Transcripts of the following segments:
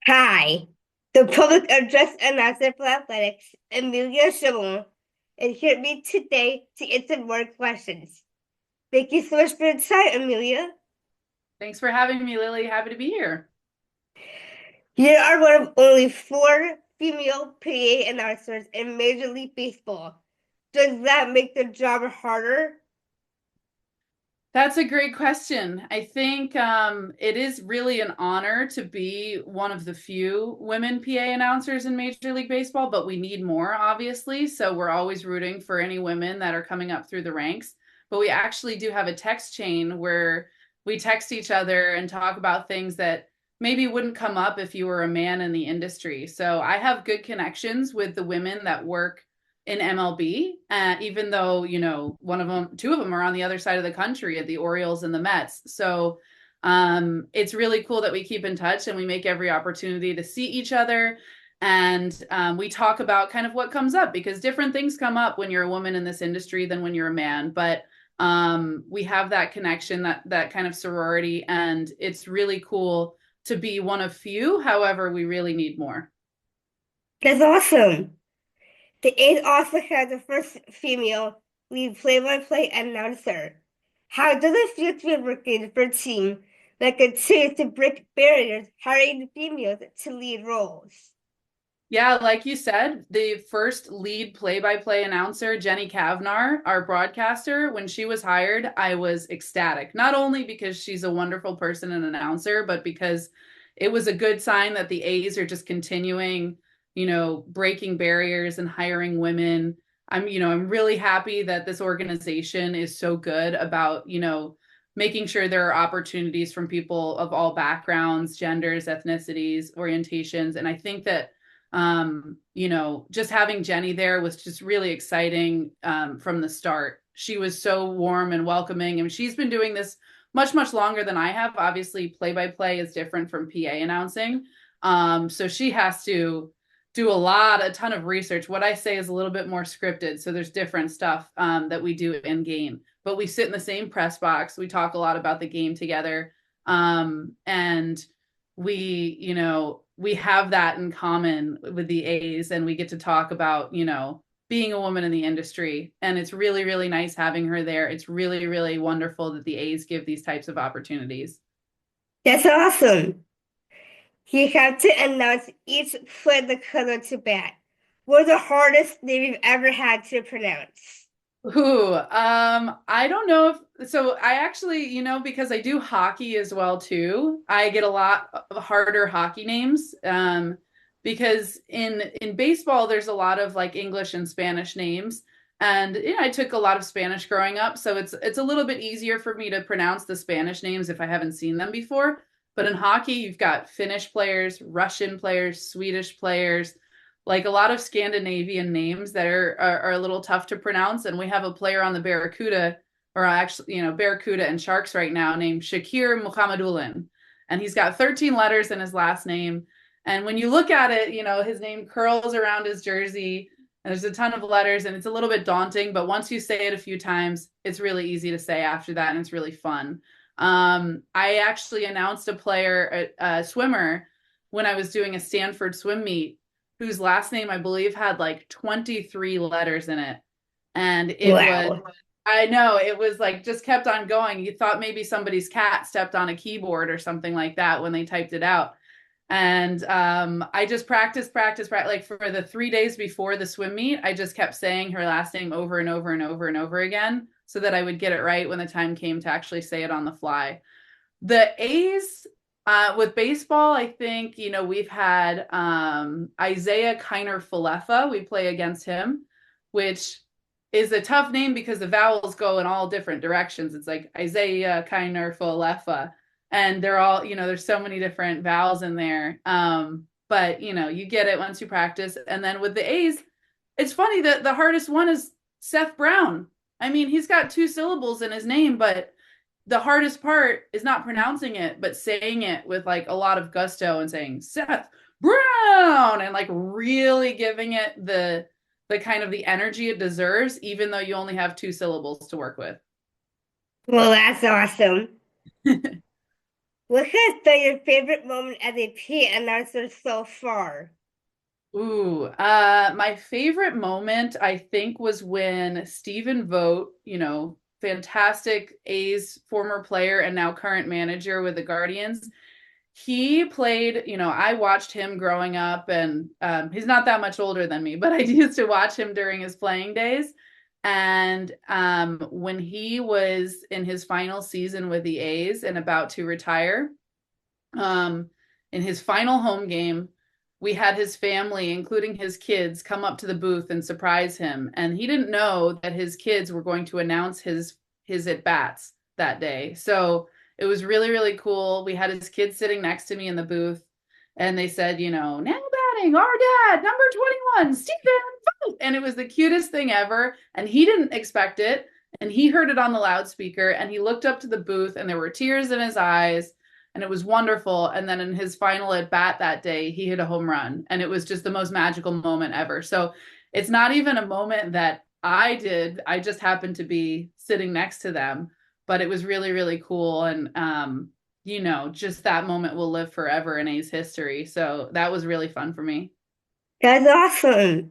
Hi, the public address announcer for athletics, Amelia Schimmel, is here with me today to answer more questions. Thank you so much for your time, Amelia. Thanks for having me, Lily. Happy to be here. You are one of only four female PA announcers in Major League Baseball. Does that make the job harder? That's a great question. I think it is really an honor to be one of the few women PA announcers in Major League Baseball, but we need more, obviously. So we're always rooting for any women that are coming up through the ranks. But we actually do have a text chain where we text each other and talk about things that maybe wouldn't come up if you were a man in the industry. So I have good connections with the women that work in MLB, even though, two of them are on the other side of the country at the Orioles and the Mets. So it's really cool that we keep in touch and we make every opportunity to see each other. And we talk about kind of what comes up because different things come up when you're a woman in this industry than when you're a man. But we have that connection, that kind of sorority, and it's really cool to be one of few. However, we really need more. That's awesome. The A's also had the first female lead play-by-play announcer. How does it feel to be working for a team that continues to break barriers, hiring females to lead roles? Yeah, like you said, the first lead play-by-play announcer, Jenny Kavnar, our broadcaster, when she was hired, I was ecstatic. Not only because she's a wonderful person and announcer, but because it was a good sign that the A's are just continuing, breaking barriers and hiring women. I'm really happy that this organization is so good about, making sure there are opportunities from people of all backgrounds, genders, ethnicities, orientations. And I think that just having Jenny there was just really exciting from the start. She was so warm and welcoming, and she's been doing this much, much longer than I have. Obviously, play-by-play is different from PA announcing. So she has to do a ton of research. What I say is a little bit more scripted. So there's different stuff that we do in game, but we sit in the same press box. We talk a lot about the game together. And we have that in common with the A's, and we get to talk about, being a woman in the industry. And it's really, really nice having her there. It's really, really wonderful that the A's give these types of opportunities. That's awesome. You have to announce each play the color to bat. What the hardest name you've ever had to pronounce? I don't know if so. I actually, because I do hockey as well too, I get a lot of harder hockey names. Because in baseball, there's a lot of like English and Spanish names, and I took a lot of Spanish growing up, so it's a little bit easier for me to pronounce the Spanish names if I haven't seen them before. But in hockey, you've got Finnish players, Russian players, Swedish players, like a lot of Scandinavian names that are a little tough to pronounce. And we have a player on the Barracuda, or actually, Barracuda and Sharks right now, named Shakir Muhammadulin. And he's got 13 letters in his last name. And when you look at it, his name curls around his jersey. And there's a ton of letters, and it's a little bit daunting. But once you say it a few times, it's really easy to say after that, and it's really fun. I actually announced a player, a swimmer, when I was doing a Stanford swim meet whose last name I believe had like 23 letters in it. And it was, Wow. I know, it was like just kept on going. You thought maybe somebody's cat stepped on a keyboard or something like that when they typed it out. And I just practiced. Like for the 3 days before the swim meet, I just kept saying her last name over and over and over and over again so that I would get it right when the time came to actually say it on the fly. The A's with baseball, I think, we've had Isaiah Kiner Falefa. We play against him, which is a tough name because the vowels go in all different directions. It's like Isaiah Kiner Falefa. And they're all, there's so many different vowels in there. But, you get it once you practice. And then with the A's, it's funny that the hardest one is Seth Brown. I mean, he's got two syllables in his name, but the hardest part is not pronouncing it, but saying it with like a lot of gusto and saying Seth Brown and like really giving it the kind of the energy it deserves, even though you only have two syllables to work with. Well, that's awesome. What has been your favorite moment as a PA announcer so far? Ooh, my favorite moment I think was when Stephen Vogt, fantastic A's former player and now current manager with the Guardians. He played, I watched him growing up, and he's not that much older than me, but I used to watch him during his playing days. And when he was in his final season with the A's and about to retire, um, in his final home game, we had his family, including his kids, come up to the booth and surprise him. And he didn't know that his kids were going to announce his at bats that day. So it was really, really cool. We had his kids sitting next to me in the booth, and they said, now batting, our dad, number 21, Stephen. And it was the cutest thing ever. And he didn't expect it. And he heard it on the loudspeaker, and he looked up to the booth, and there were tears in his eyes, and it was wonderful. And then in his final at bat that day, he hit a home run, and it was just the most magical moment ever. So it's not even a moment that I did. I just happened to be sitting next to them, but it was really, really cool. And, just that moment will live forever in A's history. So that was really fun for me. That's awesome.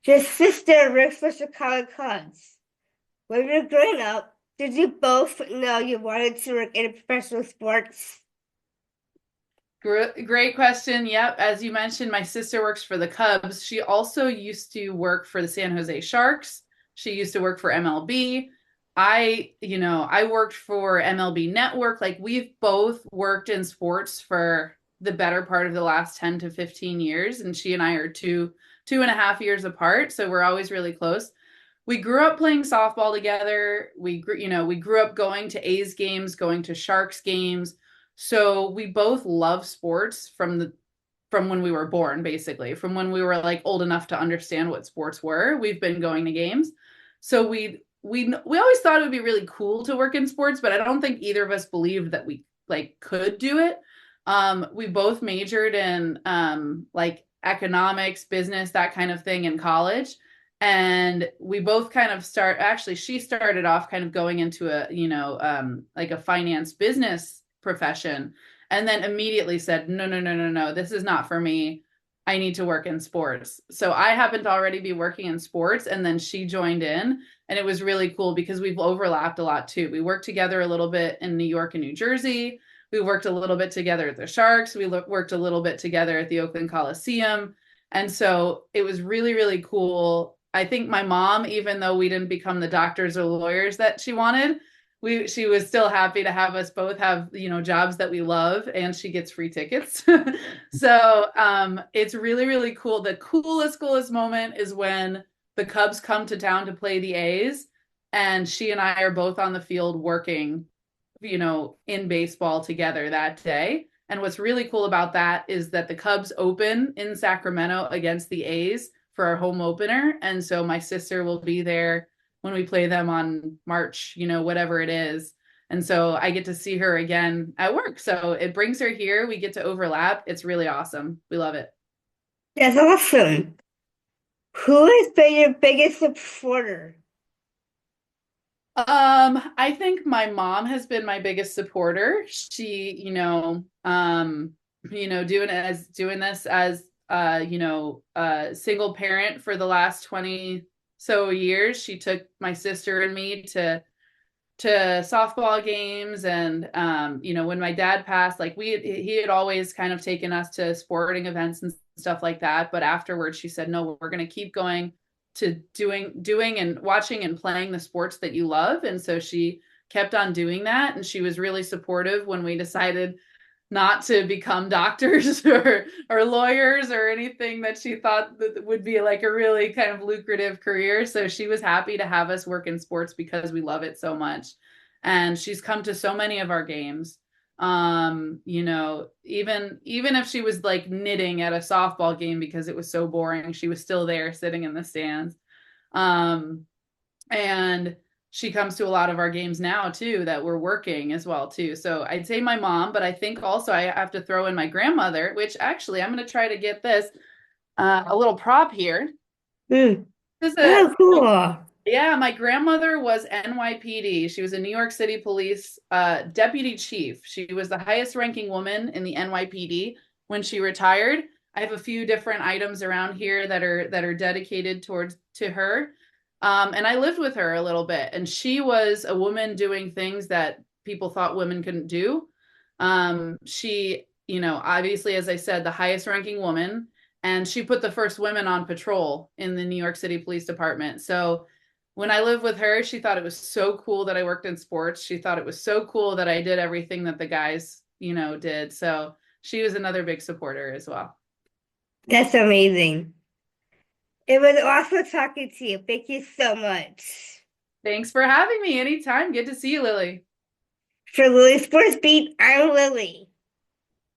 Your sister works for Chicago Cubs. When you were growing up, did you both know you wanted to work in professional sports? Great question. Yep. As you mentioned, my sister works for the Cubs. She also used to work for the San Jose Sharks. She used to work for MLB. I worked for MLB Network. Like, we've both worked in sports for the better part of the last 10 to 15 years. And she and I are two and a half years apart. So we're always really close. We grew up playing softball together. We grew up going to A's games, going to Sharks games. So we both love sports from when we were born, basically, from when we were like old enough to understand what sports were. We've been going to games. So we always thought it would be really cool to work in sports, but I don't think either of us believed that we like could do it. We both majored in like economics, business, that kind of thing in college. And we both kind of actually, she started off kind of going into like a finance business profession, and then immediately said, no, no, no, no, no, this is not for me. I need to work in sports. So I happened to already be working in sports, and then she joined in, and it was really cool because we've overlapped a lot too. We worked together a little bit in New York and New Jersey. We worked a little bit together at the Sharks. We worked a little bit together at the Oakland Coliseum. And so it was really, really cool. I think my mom, even though we didn't become the doctors or lawyers that she wanted, she was still happy to have us both have, jobs that we love, and she gets free tickets. So it's really, really cool. The coolest moment is when the Cubs come to town to play the A's, and she and I are both on the field working, in baseball together that day. And what's really cool about that is that the Cubs open in Sacramento against the A's for our home opener. And so my sister will be there when we play them on March, whatever it is. And so I get to see her again at work. So it brings her here. We get to overlap. It's really awesome. We love it. That's awesome. Who has been your biggest supporter? I think my mom has been my biggest supporter. She, doing this as a single parent for the last 20 so years. She took my sister and me to softball games, and when my dad passed, like he had always kind of taken us to sporting events and stuff like that, but afterwards she said, no, we're going to keep going to doing and watching and playing the sports that you love. And so she kept on doing that, and she was really supportive when we decided not to become doctors or lawyers or anything that she thought that would be like a really kind of lucrative career. So she was happy to have us work in sports because we love it so much. And she's come to so many of our games. Even if she was like knitting at a softball game because it was so boring, she was still there sitting in the stands. Um, and she comes to a lot of our games now too that we're working as well too. So I'd say my mom, but I think also I have to throw in my grandmother, which actually I'm going to try to get this a little prop here. Hmm. This is Oh, cool. Yeah, my grandmother was NYPD. She was a New York City police deputy chief. She was the highest ranking woman in the NYPD when she retired. I have a few different items around here that are dedicated towards to her. And I lived with her a little bit, and she was a woman doing things that people thought women couldn't do. She, obviously, as I said, the highest ranking woman, and she put the first women on patrol in the New York City Police Department. So when I lived with her, she thought it was so cool that I worked in sports. She thought it was so cool that I did everything that the guys, did. So she was another big supporter as well. That's amazing. It was awesome talking to you. Thank you so much. Thanks for having me anytime. Good to see you, Lily. For Lily Sports Beat, I'm Lily.